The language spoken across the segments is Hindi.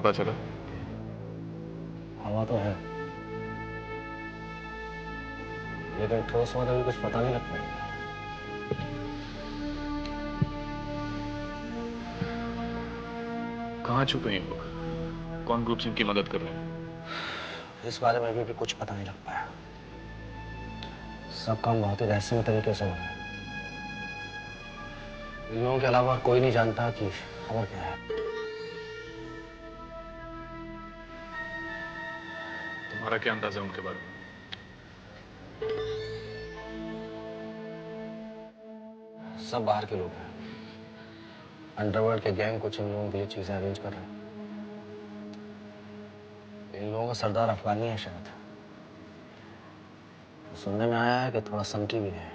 पता चला? हवा तो है, लेकिन ठोस में कभी कुछ पता नहीं लगता। कहाँ छुपे हैं लोग? कौन ग्रुप्स इनकी मदद कर रहे हैं? इस बारे में भी कुछ पता नहीं लग पाया। सब काम बहुत ही रहस्यमय तरीके से हो रहा है। इन लोगों के अलावा कोई नहीं जानता कि खबर क्या है। तुम्हारा क्या अंदाजा है उनके बारे में? सब बाहर के लोग हैं। अंडरवर्ल्ड के गैंग कुछ इन लोगों के लिए चीजें अरेंज कर रहे हैं। इन लोगों का सरदार अफगानी है शायद। सुनने में आया है कि थोड़ा संकी भी है।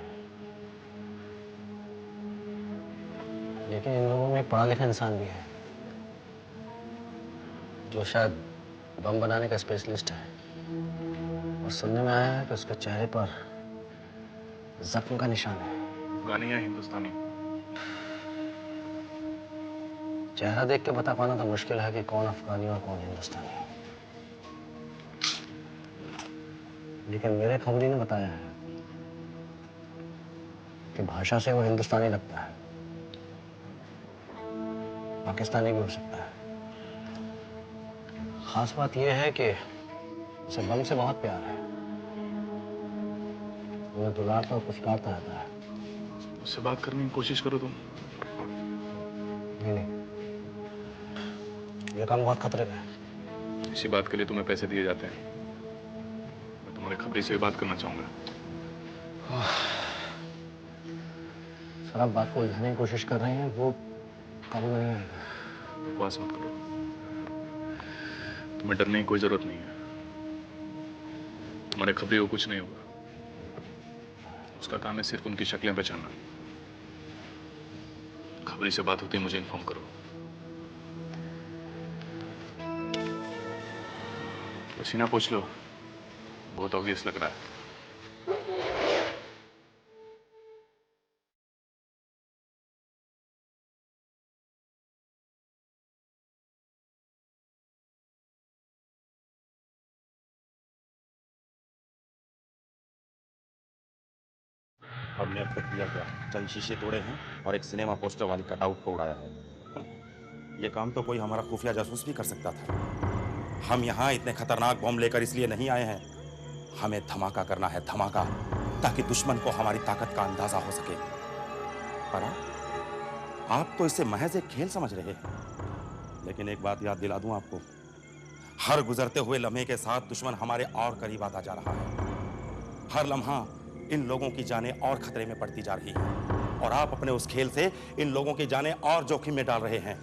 लेकिन इन लोगों में एक पढ़ा लिखा इंसान भी है जो शायद बम बनाने का स्पेशलिस्ट है। और सुनने में आया है कि उसके चेहरे पर जख्म का निशान है। अफगानी या हिंदुस्तानी? चेहरा देख के बता पाना तो मुश्किल है कि कौन अफगानी और कौन हिंदुस्तानी है। लेकिन मेरे खबरी ने बताया है कि भाषा से वो हिंदुस्तानी लगता है। पाकिस्तानी भी हो सकता है। खास बात यह है कि उसे बम से बहुत प्यार है। वो दुलारता और पुचकारता रहता है। उससे बात करने की कोशिश करो तुम। नहीं, ये काम बहुत खतरे का है। इसी बात के लिए तुम्हें पैसे दिए जाते हैं। मैं तुम्हारे खबरी से भी बात करना चाहूंगा। सर, आप बात को उलझाने की कोशिश कर रहे हैं, वो काबू में नहीं आएगा। बकवास मत करो। तुम्हें डरने की कोई जरूरत नहीं है। तुम्हारे खबरी को कुछ नहीं होगा। उसका काम है सिर्फ उनकी शक्लें पहचानना। खबरी से बात होती है मुझे इन्फॉर्म करो। पसीना पूछ लो, बहुत ऑब्वियस लग रहा है। हमने अब तक किया क्या? चंद शीशे तोड़े हैं और एक सिनेमा पोस्टर वाली कटआउट को उड़ाया है। ये काम तो कोई हमारा खुफिया जासूस भी कर सकता था। हम यहाँ इतने खतरनाक बम लेकर इसलिए नहीं आए हैं। हमें धमाका करना है, धमाका, ताकि दुश्मन को हमारी ताकत का अंदाजा हो सके। पर आप तो इसे महज एक खेल समझ रहे हैं। लेकिन एक बात याद दिला दूं आपको, हर गुजरते हुए लम्हे के साथ दुश्मन हमारे और करीब आता जा रहा है। हर लम्हा इन लोगों की जानें और खतरे में पड़ती जा रही है और आप अपने उस खेल से इन लोगों की जानें और जोखिम में डाल रहे हैं।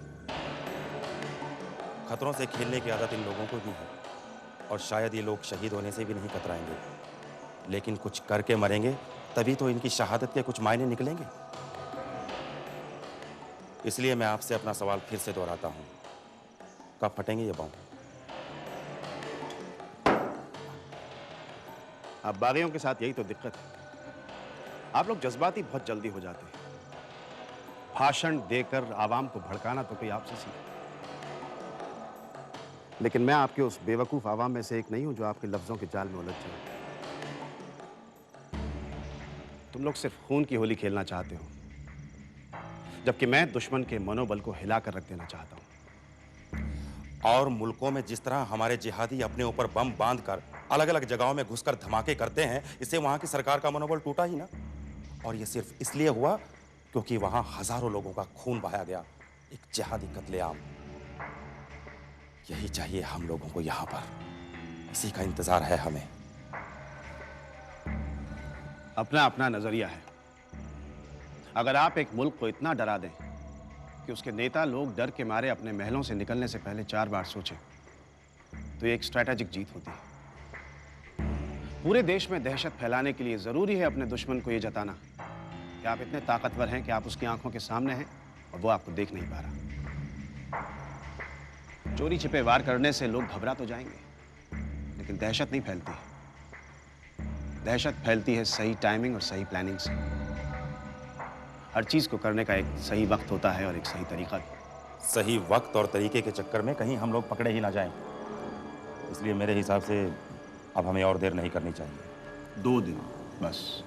खतरों से खेलने की आदत इन लोगों को भी है और शायद ये लोग शहीद होने से भी नहीं कतराएंगे, लेकिन कुछ करके मरेंगे तभी तो इनकी शहादत के कुछ मायने निकलेंगे। इसलिए मैं आपसे अपना सवाल फिर से दोहराता हूं, कब फटेंगे ये बम? अब बागियों के साथ यही तो दिक्कत है। आप लोग जज्बाती बहुत जल्दी हो जाते हैं। भाषण देकर आवाम को भड़काना तो कोई आपसे सीखे। लेकिन मैं आपके उस बेवकूफ आवाम में से एक नहीं हूं जो आपके लफ्जों के जाल में उलझ जाए। तुम लोग सिर्फ खून की होली खेलना चाहते हो, जबकि मैं दुश्मन के मनोबल को हिलाकर रख देना चाहता हूं। और मुल्कों में जिस तरह हमारे जिहादी अपने ऊपर बम बांधकर अलग अलग जगहों में घुसकर धमाके करते हैं, इससे वहां की सरकार का मनोबल टूटा ही ना। और ये सिर्फ इसलिए हुआ क्योंकि वहां हजारों लोगों का खून बहाया गया, एक जिहादी कत्लेआम। यही चाहिए हम लोगों को यहां पर, इसी का इंतजार है हमें। अपना अपना नजरिया है। अगर आप एक मुल्क को इतना डरा दें कि उसके नेता लोग डर के मारे अपने महलों से निकलने से पहले 4 बार सोचें, तो ये एक स्ट्रैटेजिक जीत होती है। पूरे देश में दहशत फैलाने के लिए जरूरी है अपने दुश्मन को यह जताना कि आप इतने ताकतवर हैं कि आप उसकी आंखों के सामने हैं और वो आपको देख नहीं पा रहा। चोरी छिपे वार करने से लोग घबरा तो जाएंगे, लेकिन दहशत नहीं फैलती है। दहशत फैलती है सही टाइमिंग और सही प्लानिंग से। हर चीज को करने का एक सही वक्त होता है और एक सही तरीका भी। सही वक्त और तरीके के चक्कर में कहीं हम लोग पकड़े ही ना जाएं। इसलिए मेरे हिसाब से अब हमें और देर नहीं करनी चाहिए। 2 दिन बस।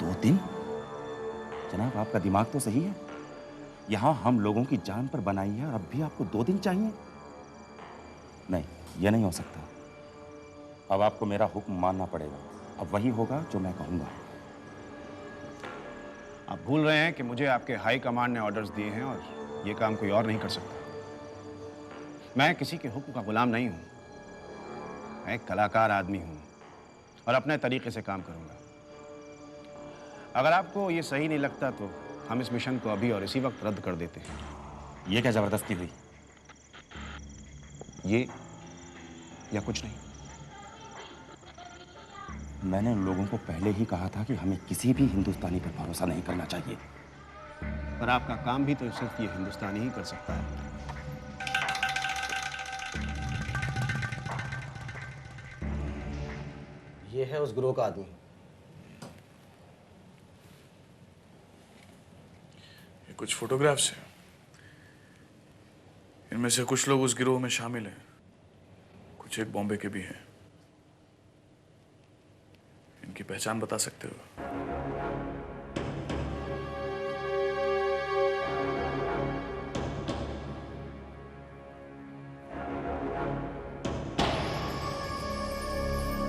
2 दिन? जनाब, आपका दिमाग तो सही है। यहाँ हम लोगों की जान पर बनाई है और अब भी आपको 2 दिन चाहिए? नहीं, यह नहीं हो सकता। अब आपको मेरा हुक्म मानना पड़ेगा। अब वही होगा जो मैं कहूँगा। आप भूल रहे हैं कि मुझे आपके हाई कमांड ने ऑर्डर्स दिए हैं और ये काम कोई और नहीं कर सकता। मैं किसी के हुक्म का गुलाम नहीं हूं। मैं एक कलाकार आदमी हूं और अपने तरीके से काम करूंगा। अगर आपको ये सही नहीं लगता तो हम इस मिशन को अभी और इसी वक्त रद्द कर देते हैं। ये क्या जबरदस्ती हुई? ये या कुछ नहीं। मैंने उन लोगों को पहले ही कहा था कि हमें किसी भी हिंदुस्तानी पर भरोसा नहीं करना चाहिए। पर आपका काम भी तो सिर्फ ये हिंदुस्तानी ही कर सकता है। ये है उस गिरोह का आदमी। ये कुछ फोटोग्राफ्स हैं। इनमें से कुछ लोग उस गिरोह में शामिल हैं, कुछ एक बॉम्बे के भी हैं। इनकी पहचान बता सकते हो?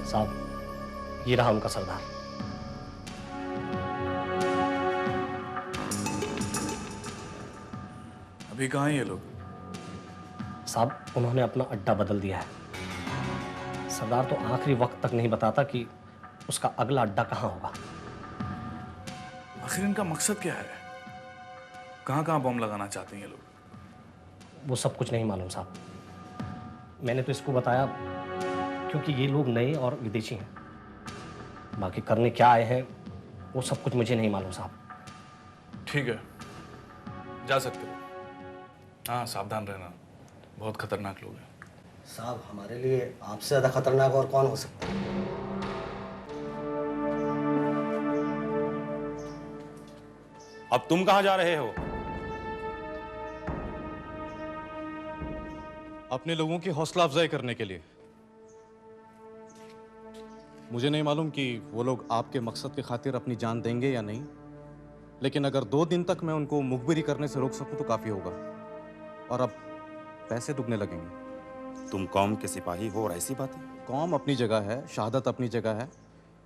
साहब, ये रहा उनका सरदार। अभी कहाँ हैं ये लोग? साहब, उन्होंने अपना अड्डा बदल दिया है। सरदार तो आखिरी वक्त तक नहीं बताता कि उसका अगला अड्डा कहाँ होगा। आखिर इनका मकसद क्या है? कहाँ कहाँ बम लगाना चाहते हैं ये लोग? वो सब कुछ नहीं मालूम साहब। मैंने तो इसको बताया क्योंकि ये लोग नए और विदेशी हैं। बाकी करने क्या आए हैं वो सब कुछ मुझे नहीं मालूम साहब। ठीक है, जा सकते हो। हाँ, सावधान रहना, बहुत खतरनाक लोग हैं। साहब, हमारे लिए आपसे ज़्यादा खतरनाक और कौन हो सकता है? अब तुम कहाँ जा रहे हो? अपने लोगों की हौसला अफजाई करने के लिए। मुझे नहीं मालूम कि वो लोग आपके मकसद की खातिर अपनी जान देंगे या नहीं, लेकिन अगर 2 दिन तक मैं उनको मुखबिरी करने से रोक सकूं तो काफी होगा। और अब पैसे दुगने लगेंगे। तुम कौम के सिपाही हो और ऐसी बातें? कौम अपनी जगह है, शहादत अपनी जगह है,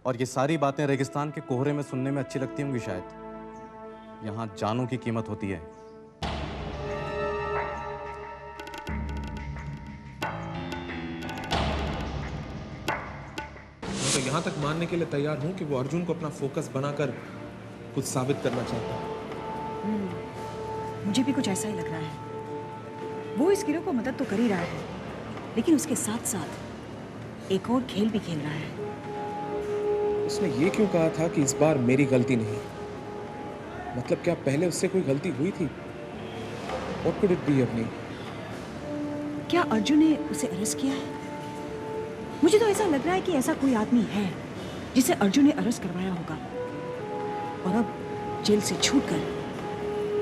और ये सारी बातें रेगिस्तान के कोहरे में सुनने में अच्छी लगती होंगी शायद। यहाँ जानों की कीमत होती है। मैं तो यहाँ तक मानने के लिए तैयार हूँ कि वो अर्जुन को अपना फोकस बनाकर कुछ साबित करना चाहता है। मुझे भी कुछ ऐसा ही लग रहा है। वो इस गिरोह को मदद तो कर ही रहा है, लेकिन उसके साथ साथ एक और खेल भी खेल रहा है। उसने ये क्यों कहा था कि इस बार मेरी गलती नहीं? मतलब क्या पहले उससे कोई गलती हुई थी? What could it be अपनी? क्या अर्जुन ने उसे अरेस्ट किया है? मुझे तो ऐसा लग रहा है कि ऐसा कोई आदमी है जिसे अर्जुन ने अरेस्ट करवाया होगा, और अब जेल से छूटकर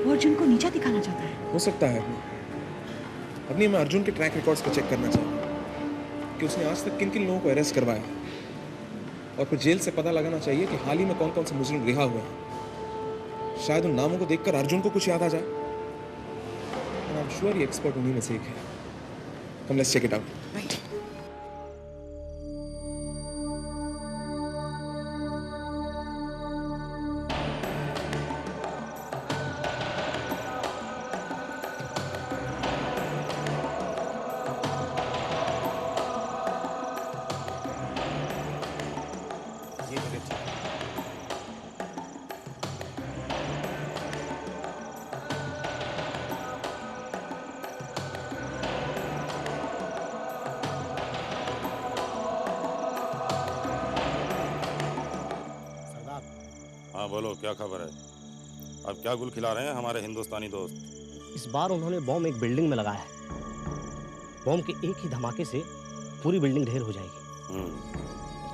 वो अर्जुन को नीचा दिखाना चाहता है। हो सकता है अपनी मैं अर्जुन के ट्रैक रिकॉर्ड्स को चेक करना चाहूँगा कि उसने आज तक किन किन लोगों को अरेस्ट करवाया, और फिर जेल से पता लगाना चाहिए कि हाल ही में कौन कौन से मुजरिम रिहा हुए हैं। शायद उन नामों को देखकर अर्जुन को कुछ याद आ जाए। And I'm sure ये एक्सपर्ट उन्हीं में से एक है। Come let's check it out. Right. ये जगह ठीक है। सरदार, हाँ बोलो, क्या खबर है? अब क्या गुल खिला रहे हैं हमारे हिंदुस्तानी दोस्त? इस बार उन्होंने बॉम्ब एक बिल्डिंग में लगाया है। बॉम्ब के एक ही धमाके से पूरी बिल्डिंग ढेर हो जाएगी।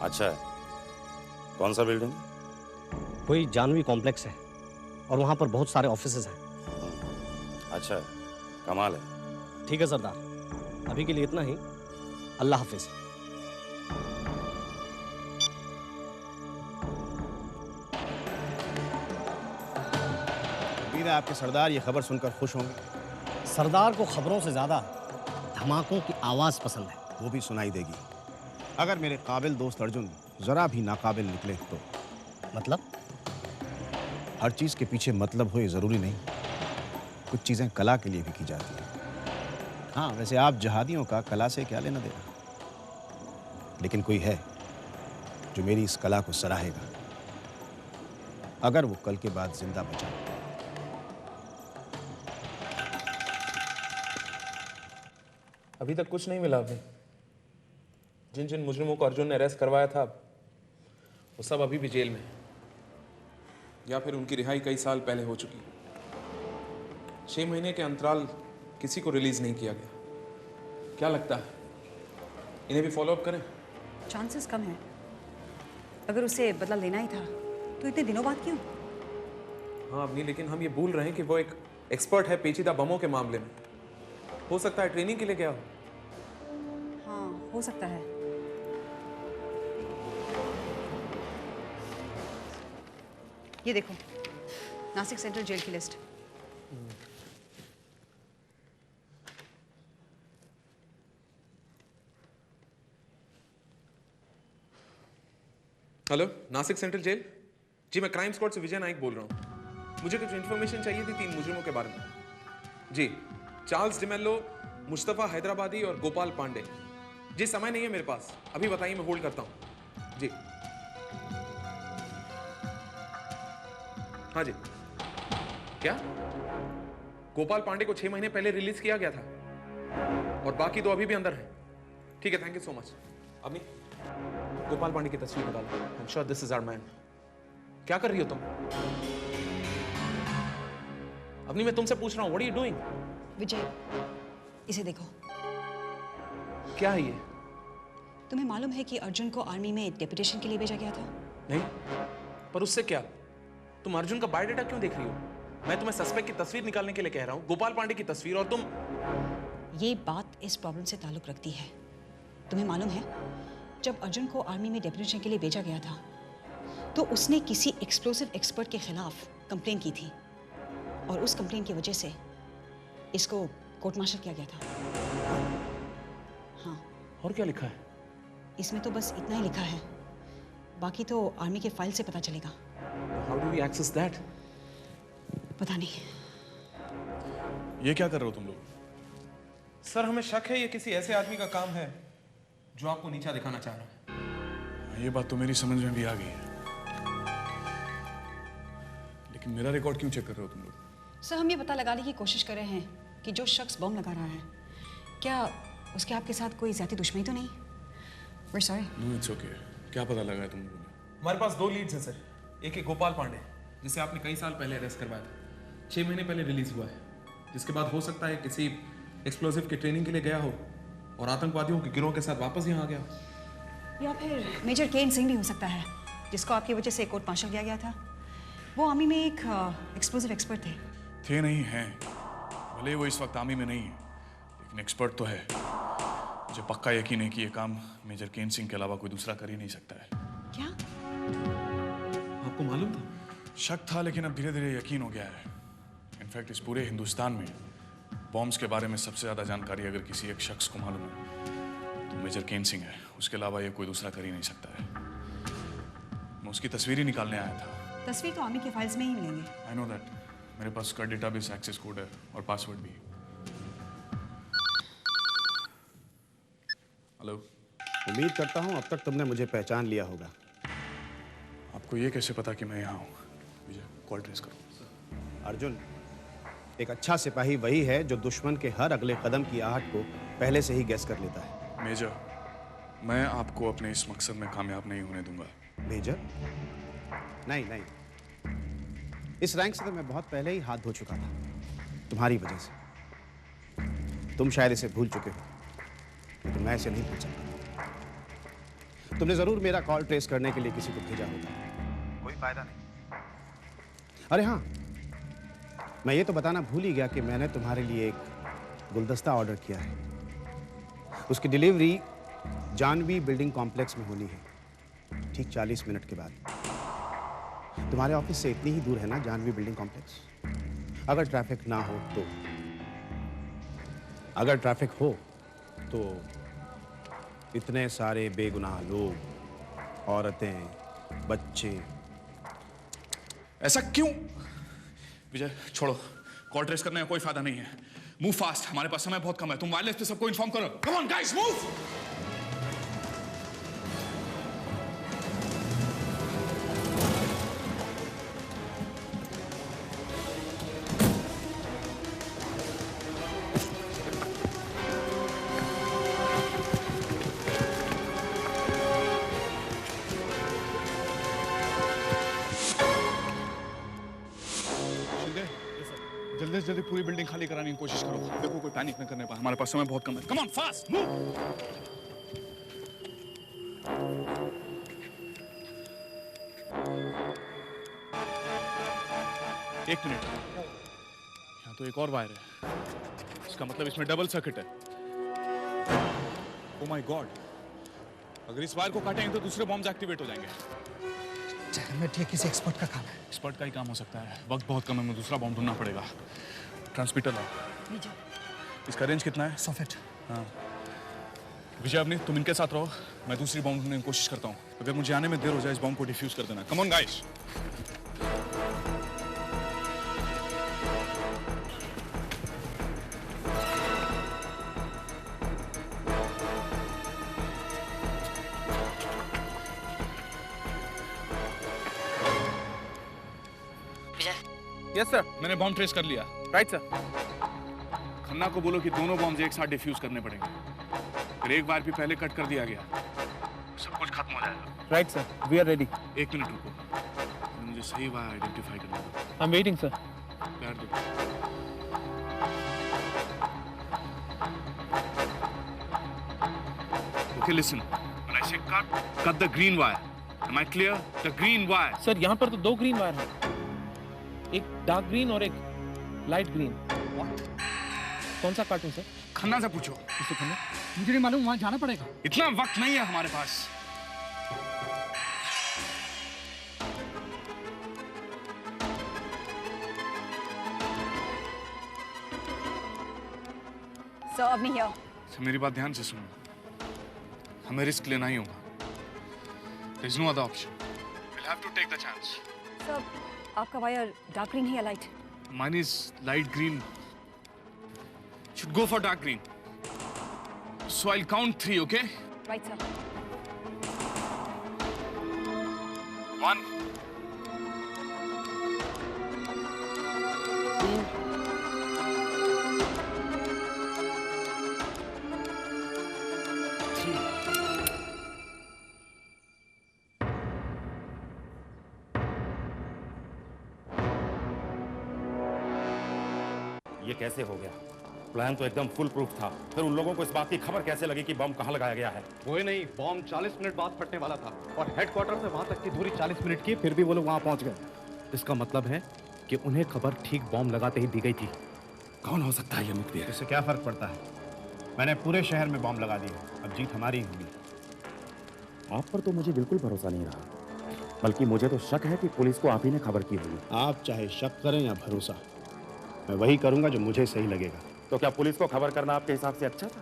अच्छा है। कौन सा बिल्डिंग? कोई जानवी कॉम्प्लेक्स है और वहाँ पर बहुत सारे ऑफिसेज हैं। अच्छा है। कमाल है। ठीक है सरदार, अभी के लिए इतना ही। अल्लाह हाफिज। उम्मीद है आपके सरदार ये खबर सुनकर खुश होंगे। सरदार को खबरों से ज़्यादा धमाकों की आवाज़ पसंद है। वो भी सुनाई देगी। अगर मेरे काबिल दोस्त अर्जुन जरा भी नाकाबिल निकले तो। मतलब? हर चीज के पीछे मतलब हो ये जरूरी नहीं। कुछ चीजें कला के लिए भी की जाती है। हाँ, वैसे आप जहादियों का कला से क्या लेना देना, लेकिन कोई है जो मेरी इस कला को सराहेगा अगर वो कल के बाद जिंदा बचा। अभी तक कुछ नहीं मिला। अभी जिन जिन मुजरिमों को अर्जुन ने अरेस्ट करवाया था वो सब अभी भी जेल में हैं, या फिर उनकी रिहाई कई साल पहले हो चुकी। 6 महीने के अंतराल किसी को रिलीज नहीं किया गया। क्या लगता है इन्हें भी फॉलो अप करें? चांसेस कम है। अगर उसे बदला लेना ही था तो इतने दिनों बाद क्यों? हाँ अभी, लेकिन हम ये भूल रहे हैं कि वो एक एक्सपर्ट है पेचीदा बमों के मामले में। हो सकता है ट्रेनिंग के लिए गया हो। हाँ, हो सकता है। ये देखो, नासिक सेंट्रल जेल की list. Hello, Nashik central jail. जी मैं क्राइम स्क्वाड से विजय नाइक बोल रहा हूँ। मुझे कुछ इन्फॉर्मेशन चाहिए थी 3 मुजरिमों के बारे में। जी, चार्ल्स डिमेल्लो, मुस्तफ़ा हैदराबादी और गोपाल पांडे। जी समय नहीं है मेरे पास, अभी बताइए, मैं होल्ड करता हूँ। जी हाँ जी। क्या गोपाल पांडे को 6 महीने पहले रिलीज किया गया था और बाकी 2 अभी भी अंदर हैं? ठीक है, थैंक यू सो मच। अभी गोपाल पांडे की तस्वीर निकालो। I am sure this is our man. क्या कर रही हो तुम? अभी मैं तुमसे पूछ रहा हूँ, व्हाट आर यू डूइंग? विजय, इसे देखो। क्या है ये? तुम्हें मालूम है कि अर्जुन को आर्मी में डेपुटेशन के लिए भेजा गया था? नहीं, पर उससे क्या? तुम अर्जुन का बायोडाटा क्यों देख रही हो? मैं तुम्हें सस्पेक्ट की तस्वीर निकालने के लिए कह रहा हूँ, गोपाल पांडे की तस्वीर, और तुम। ये बात इस प्रॉब्लम से ताल्लुक रखती है। तुम्हें मालूम है, जब अर्जुन को आर्मी में डेपुटेशन के लिए भेजा गया था तो उसने किसी एक्सप्लोसिव एक्सपर्ट के खिलाफ कंप्लेन की थी और उस कंप्लेन की वजह से इसको कोर्ट मार्शल किया गया था। हाँ, और क्या लिखा है? इसमें तो बस इतना ही लिखा है, बाकी तो आर्मी के फाइल से पता चलेगा। How do we access that? पता नहीं। ये क्या कर रहे हो तुम लोग? सर हमें शक है ये किसी ऐसे आदमी का काम है जो आपको नीचा दिखाना चाह रहा है। ये बात तो मेरी समझ में भी आ गई है, लेकिन मेरा रिकॉर्ड क्यों चेक कर रहे हो तुम लोग? सर, हम ये पता लगाने की कोशिश कर रहे हैं कि जो शख्स बम लगा रहा है, क्या उसके आपके साथ कोई ज्यादा दुश्मनी तो नहीं? We're sorry। No it's okay. क्या पता लगा है तुम लोगों ने? हमारे पास 2 लीड्स हैं सर। एक है गोपाल पांडे, जिसे आपने कई साल पहले अरेस्ट करवाया था, 6 महीने पहले रिलीज हुआ है, जिसके बाद हो सकता है किसी एक्सप्लोसिव की ट्रेनिंग के लिए गया हो और आतंकवादियों के गिरोह के साथ वापस यहाँ आ गया हो। या फिर मेजर केन सिंह भी हो सकता है, जिसको आपकी वजह से कोर्ट मार्शल किया गया था। वो आर्मी में एक एक्सप्लोसिव एक्सपर्ट थे। नहीं हैं, भले वो इस वक्त आर्मी में नहीं है, लेकिन एक्सपर्ट तो है। मुझे पक्का यकीन है कि ये काम मेजर केन सिंह के अलावा कोई दूसरा कर ही नहीं सकता है। क्या? आपको मालूम था? शक था, लेकिन अब धीरे धीरे यकीन हो गया है। इनफैक्ट इस पूरे हिंदुस्तान में बॉम्ब्स के बारे में सबसे ज़्यादा जानकारी अगर किसी एक शख्स को मालूम है तो मेजर केन सिंह है। उसके अलावा ये कोई दूसरा कर ही नहीं सकता है। मैं उसकी तस्वीर ही निकालने आया था। तस्वीर तो आर्मी के फाइल्स में ही मिलेंगे। I know that. मेरे पास उसका डेटाबेस एक्सेस कोड है और पासवर्ड भी। हेलो। उम्मीद करता हूँ अब तक तुमने मुझे पहचान लिया होगा। आपको ये कैसे पता कि मैं यहाँ हूँ? विजय, कॉल ट्रेस करो। अर्जुन, एक अच्छा सिपाही वही है जो दुश्मन के हर अगले कदम की आहट को पहले से ही गैस कर लेता है। मेजर, मैं आपको अपने इस मकसद में कामयाब नहीं होने दूंगा। मेजर? नहीं नहीं, इस रैंक से तो मैं बहुत पहले ही हाथ धो चुका था, तुम्हारी वजह से। तुम शायद इसे भूल चुके हो, लेकिन मैं इसे नहीं भूल सकता। तुमने जरूर मेरा कॉल ट्रेस करने के लिए किसी को भेजा होगा, कोई फायदा नहीं। अरे हाँ, मैं ये तो बताना भूल ही गया कि मैंने तुम्हारे लिए एक गुलदस्ता ऑर्डर किया है। उसकी डिलीवरी जानवी बिल्डिंग कॉम्प्लेक्स में होनी है, ठीक 40 मिनट के बाद। तुम्हारे ऑफिस से इतनी ही दूर है ना जानवी बिल्डिंग कॉम्प्लेक्स? अगर ट्रैफिक ना हो तो इतने सारे बेगुनाह लोग, औरतें, बच्चे। ऐसा क्यों? विजय छोड़ो, कॉल ट्रेस करने का कोई फायदा नहीं है। मूव फास्ट, हमारे पास समय बहुत कम है। तुम वायरलेस पे सबको इन्फॉर्म करो। Come on guys, move. जल्दी से जल्दी पूरी बिल्डिंग खाली कराने की कोशिश करो। देखो कोई पैनिक न करने पाए, हमारे पास समय बहुत कम है। Come on fast, move. एक मिनट, यहाँ तो एक और वायर है। इसका मतलब इसमें डबल सर्किट है। ओह माय गॉड, अगर इस वायर को काटेंगे तो दूसरे बॉम्ब्स एक्टिवेट हो जाएंगे। किसी एक्सपर्ट का काम है। एक्सपर्ट का ही काम हो सकता है। वक्त बहुत कम है, मुझे दूसरा बॉम्ब ढूंढना पड़ेगा। ट्रांसमीटर लाओ। इसका रेंज कितना है? 100 फीट। हाँ विजय, अपनी तुम इनके साथ रहो, मैं दूसरी बॉम्ब ढूंढने की कोशिश करता हूँ। अगर मुझे आने में देर हो जाए इस बॉम्ब को डिफ्यूज कर देना। Come on guys. Yes sir. मैंने बॉम्ब ट्रेस कर लिया। Right sir. खन्ना को बोलो कि दोनों बॉम्ब एक साथ डिफ्यूज करने पड़ेंगे। फिर एक बार भी पहले कट कर दिया गया, सब कुछ खत्म हो जाएगा। Right sir, we are ready. एक मिनट रुको, मुझे सही वायर आइडेंटिफाई करना होगा। I am waiting sir. प्यार दो। Okay, listen. When I say cut the green wire. Am I clear? The green wire. Sir यहाँ पर तो 2 ग्रीन वायर हैं, एक डार्क ग्रीन और एक लाइट ग्रीन। कौन सा काटूं सर? खन्ना से पूछो। किसे खन्ना? मुझे नहीं मालूम, वहाँ जाना पड़ेगा। इतना वक्त नहीं है हमारे पास। Sir, Avni here. तो मेरी बात ध्यान से सुनो, हमें रिस्क लेना ही होगा। There is no other option. We'll have to take the chance. Sir, आपका वायर डार्क ग्रीन है या light? Mine is light green. Should go for dark green. So I'll count 3, okay? Right, sir. 1, 2, 3. ये कैसे हो गया? प्लान तो एकदम फुल प्रूफ था। फिर उन लोगों को इस बात की खबर कैसे लगी कि बम कहाँ लगाया गया है? वो ही नहीं, बॉम्ब 40 मिनट बाद फटने वाला था और हेडक्वार्टर से वहां तक की दूरी 40 मिनट की, फिर भी वो लोग वहां पहुंच गए। इसका मतलब है कि उन्हें खबर ठीक बॉम्ब लगाते ही दी गई थी। कौन हो सकता है ये मुखबिर? इससे क्या फर्क पड़ता है? मैंने पूरे शहर में बॉम्ब लगा दिए, अब जीत हमारी ही होगी। आप पर तो मुझे बिल्कुल भरोसा नहीं रहा, बल्कि मुझे तो शक है कि पुलिस को आप ही ने खबर की होगी। आप चाहे शक करें या भरोसा, मैं वही करूंगा जो मुझे सही लगेगा। तो क्या पुलिस को खबर करना आपके हिसाब से अच्छा था?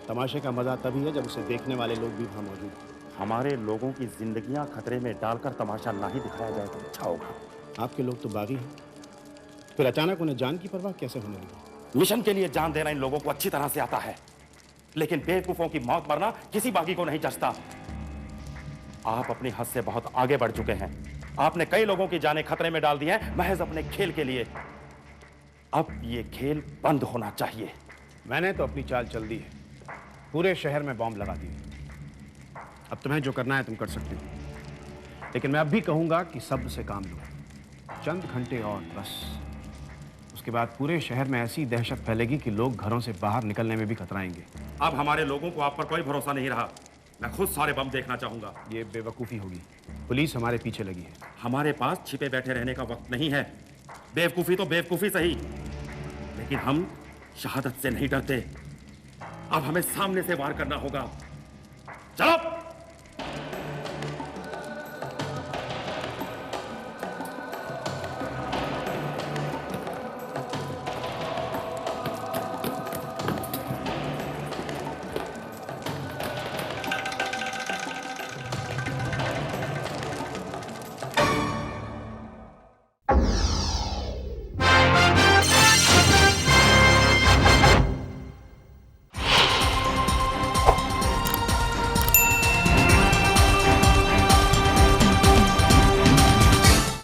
तमाशे का मजा तभी है जब उसे देखने वाले लोग भी वहां मौजूद हैं। हमारे लोगों की जिंदगियां खतरे में डालकर तमाशा ना ही दिखाया जाए तो अच्छा होगा। आपके लोग तो बागी हैं, फिर अचानक उन्हें जान की परवाह कैसे होने लगी? मिशन के लिए जान देना इन लोगों को अच्छी तरह से आता है, लेकिन बेवकूफों की मौत मरना किसी बागी को नहीं जचता। आप अपनी हद से बहुत आगे बढ़ चुके हैं। आपने कई लोगों की जानें खतरे में डाल दी हैं महज अपने खेल के लिए। अब ये खेल बंद होना चाहिए। मैंने तो अपनी चाल चल दी है, पूरे शहर में बॉम्ब लगा दिए। अब तुम्हें जो करना है तुम कर सकते हो, लेकिन मैं अब भी कहूंगा कि सब्र से काम लो। चंद घंटे और बस, उसके बाद पूरे शहर में ऐसी दहशत फैलेगी कि लोग घरों से बाहर निकलने में भी कतराएंगे। अब हमारे लोगों को आप पर कोई भरोसा नहीं रहा। मैं खुद सारे बम देखना चाहूंगा। ये बेवकूफ़ी होगी, पुलिस हमारे पीछे लगी है। हमारे पास छिपे बैठे रहने का वक्त नहीं है। बेवकूफी तो बेवकूफी सही, लेकिन हम शहादत से नहीं डरते। अब हमें सामने से वार करना होगा। चलो।